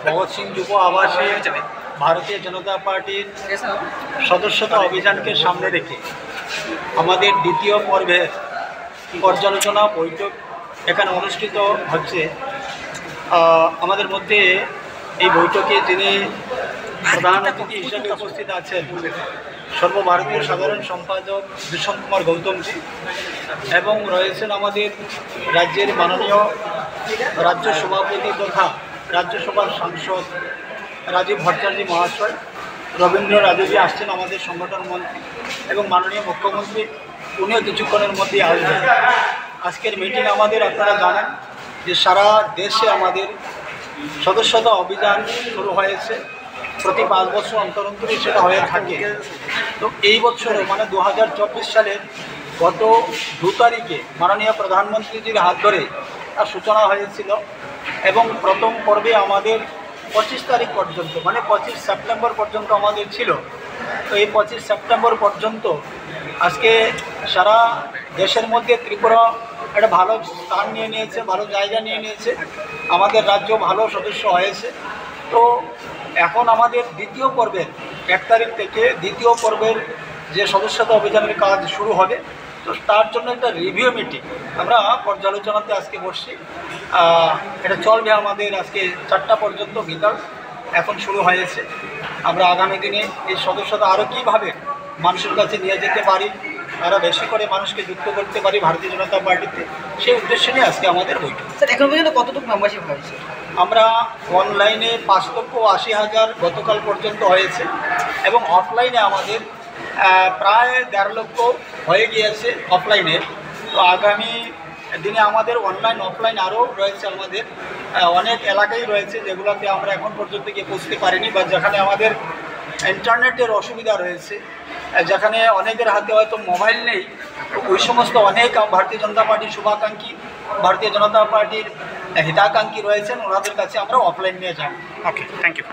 ভগৎ সিং যুব আবাসে ভারতীয় জনতা পার্টির সদস্যতা অভিযানকে সামনে রেখে আমাদের দ্বিতীয় পর্বের পর্যালোচনা বৈঠক এখানে অনুষ্ঠিত হচ্ছে। আমাদের মধ্যে এই বৈঠকে যিনি প্রধান অতিথি হিসেবে উপস্থিত আছেন সর্বভারতীয় সাধারণ সম্পাদক দূষণ কুমার গৌতমজি, এবং রয়েছেন আমাদের রাজ্যের মাননীয় রাজ্য সভাপতি তথা রাজ্যসভার সাংসদ রাজীব ভট্টাচার্য মহাশয়, রবীন্দ্র রাজুজি আসছেন আমাদের সংগঠন মন্ত্রী, এবং মাননীয় মুখ্যমন্ত্রী উনিও কিছুক্ষণের মধ্যেই আসবেন। আজকের মিটিং আমাদের আপনারা জানেন যে সারা দেশে আমাদের সদস্যতা অভিযান শুরু হয়েছে। প্রতি 5 বছর অন্তর অন্তরই সেটা হয়ে থাকে। তো এই বছরও মানে 2024 সালের গত 2 তারিখে মাননীয় প্রধানমন্ত্রীজির হাত ধরে তার সূচনা হয়েছিল, এবং প্রথম পর্বে আমাদের 25 তারিখ পর্যন্ত মানে 25 সেপ্টেম্বর পর্যন্ত আমাদের ছিল। তো এই 25 সেপ্টেম্বর পর্যন্ত আজকে সারা দেশের মধ্যে ত্রিপুরা একটা ভালো স্থান নিয়ে নিয়েছে, ভালো জায়গা নিয়ে নিয়েছে, আমাদের রাজ্য ভালো সদস্য হয়েছে। তো এখন আমাদের দ্বিতীয় পর্বের 1 তারিখ থেকে দ্বিতীয় পর্বের যে সদস্যতা অভিযানের কাজ শুরু হবে, তো তার জন্য একটা রিভিউ মিটিং আমরা পর্যালোচনাতে আজকে বসছি। এটা চলবে আমাদের আজকে 4টা পর্যন্ত বিকাল এখন শুরু হয়েছে। আমরা আগামী দিনে এই সদস্যতা আরও কীভাবে মানুষের কাছে নিয়ে যেতে পারি, আরও বেশি করে মানুষকে যুক্ত করতে পারি ভারতীয় জনতা পার্টিতে, সেই উদ্দেশ্য নিয়ে আজকে আমাদের বৈঠক। স্যার, এখন পর্যন্ত কতটুকু মেম্বারশিপ হয়েছে? আমরা অনলাইনে 5,80,000 গতকাল পর্যন্ত হয়েছে, এবং অফলাইনে আমাদের প্রায় 1.5 লক্ষ হয়ে গিয়েছে অফলাইনে। তো আগামী দিনে আমাদের অনলাইন অফলাইন আরও রয়েছে, আমাদের অনেক এলাকাই রয়েছে যেগুলোতে আমরা এখন পর্যন্ত গিয়ে পৌঁছতে পারিনি, বা যেখানে আমাদের ইন্টারনেটের অসুবিধা রয়েছে, যেখানে অনেকের হাতে হয়তো মোবাইল নেই। তো ওই সমস্ত অনেক ভারতীয় জনতা পার্টির শুভাকাঙ্ক্ষী, ভারতীয় জনতা পার্টির হিতাকাঙ্ক্ষী রয়েছেন, ওনাদের কাছে আমরা অফলাইন নিয়ে যাব। ওকে, থ্যাংক ইউ।